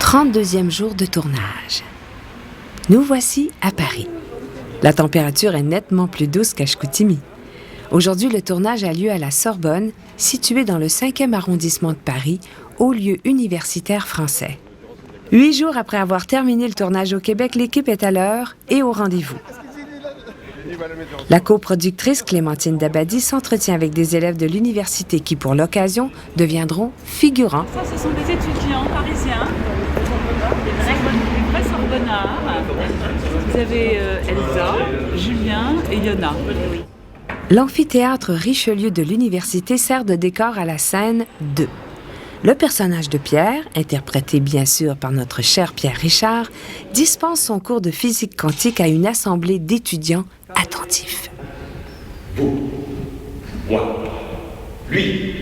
32e jour de tournage. Nous voici à Paris. La température est nettement plus douce qu'à Chicoutimi. Aujourd'hui, le tournage a lieu à la Sorbonne, située dans le 5e arrondissement de Paris, haut lieu universitaire français. 8 jours après avoir terminé le tournage au Québec, l'équipe est à l'heure et au rendez-vous. La coproductrice Clémentine Dabadi s'entretient avec des élèves de l'université qui, pour l'occasion, deviendront figurants. Ça, ce sont des étudiants parisiens, des vrais sorbonnards. Vous avez Elsa, Julien et Yona. L'amphithéâtre Richelieu de l'université sert de décor à la scène 2. Le personnage de Pierre, interprété bien sûr par notre cher Pierre Richard, dispense son cours de physique quantique à une assemblée d'étudiants attentifs. Vous, moi, lui,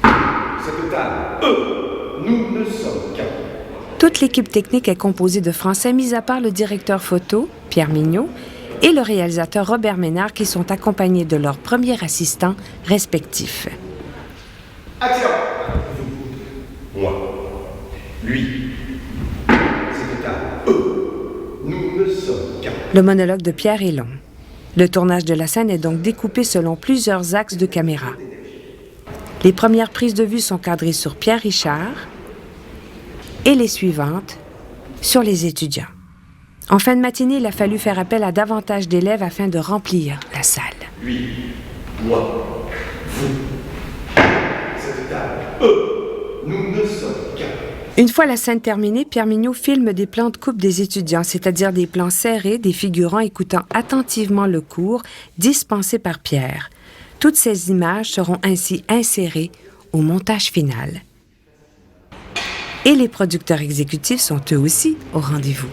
cette table, eux, nous ne sommes qu'un. Toute l'équipe technique est composée de Français, mis à part le directeur photo, Pierre Mignot, et le réalisateur Robert Ménard, qui sont accompagnés de leurs premiers assistants respectifs. Action! Vous, moi, lui, cette table, eux, nous ne sommes qu'un. Le monologue de Pierre est long. Le tournage de la scène est donc découpé selon plusieurs axes de caméra. Les premières prises de vue sont cadrées sur Pierre Richard et les suivantes sur les étudiants. En fin de matinée, il a fallu faire appel à davantage d'élèves afin de remplir la salle. Lui, moi, vous, cette table, eux, nous ne sommes qu'un. Une fois la scène terminée, Pierre Mignot filme des plans de coupe des étudiants, c'est-à-dire des plans serrés des figurants écoutant attentivement le cours dispensé par Pierre. Toutes ces images seront ainsi insérées au montage final. Et les producteurs exécutifs sont eux aussi au rendez-vous.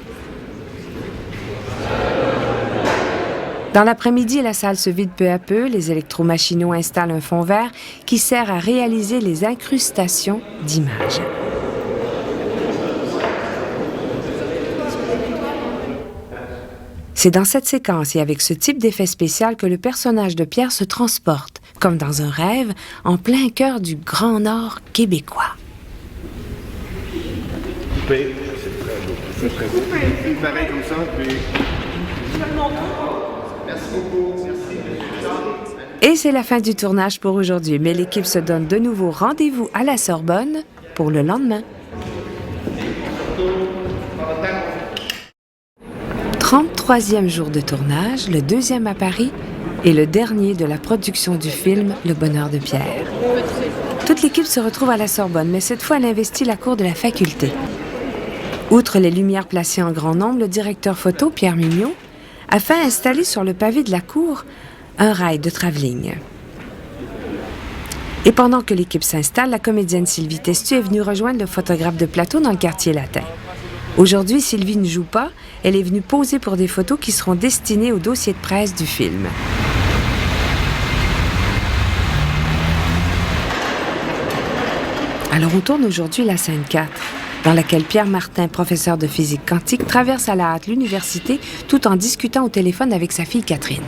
Dans l'après-midi, la salle se vide peu à peu. Les électromachinaux installent un fond vert qui sert à réaliser les incrustations d'images. C'est dans cette séquence et avec ce type d'effet spécial que le personnage de Pierre se transporte, comme dans un rêve, en plein cœur du Grand Nord québécois. Coupé, c'est très beau. Pareil comme ça, puis... Merci beaucoup. Et c'est la fin du tournage pour aujourd'hui, mais l'équipe se donne de nouveau rendez-vous à la Sorbonne pour le lendemain. 33e jour de tournage, le 2e à Paris et le dernier de la production du film Le Bonheur de Pierre. Toute l'équipe se retrouve à la Sorbonne, mais cette fois elle investit la cour de la faculté. Outre les lumières placées en grand nombre, le directeur photo, Pierre Mignot, a fait installer sur le pavé de la cour un rail de travelling. Et pendant que l'équipe s'installe, la comédienne Sylvie Testu est venue rejoindre le photographe de plateau dans le quartier latin. Aujourd'hui, Sylvie ne joue pas, elle est venue poser pour des photos qui seront destinées au dossier de presse du film. Alors on tourne aujourd'hui la scène 4, dans laquelle Pierre Martin, professeur de physique quantique, traverse à la hâte l'université tout en discutant au téléphone avec sa fille Catherine.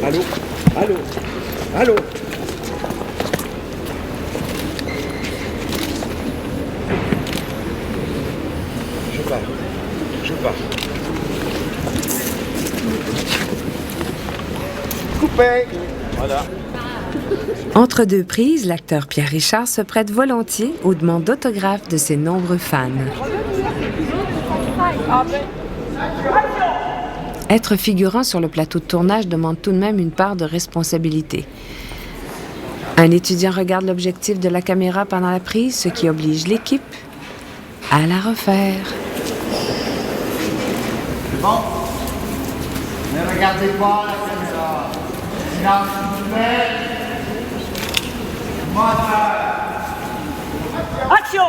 Allô? Allô? Allô? Je pars. Coupé! Voilà. Entre deux prises, l'acteur Pierre Richard se prête volontiers aux demandes d'autographes de ses nombreux fans. Être figurant sur le plateau de tournage demande tout de même une part de responsabilité. Un étudiant regarde l'objectif de la caméra pendant la prise, ce qui oblige l'équipe à la refaire. Bon, ne regardez pas la caméra. Silence, s'il vous plaît. Moteur. Action!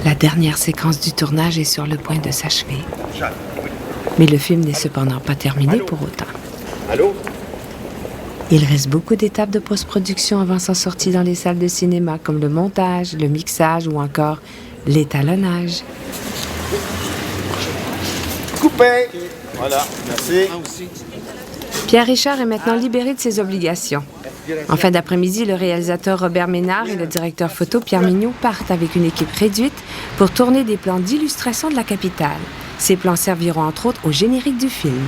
La dernière séquence du tournage est sur le point de s'achever. Mais le film n'est cependant pas terminé pour autant. Allô? Il reste beaucoup d'étapes de post-production avant sa sortie dans les salles de cinéma, comme le montage, le mixage ou encore l'étalonnage. Coupé! Voilà, merci. Pierre Richard est maintenant libéré de ses obligations. En fin d'après-midi, le réalisateur Robert Ménard et le directeur photo Pierre Mignot partent avec une équipe réduite pour tourner des plans d'illustration de la capitale. Ces plans serviront entre autres au générique du film.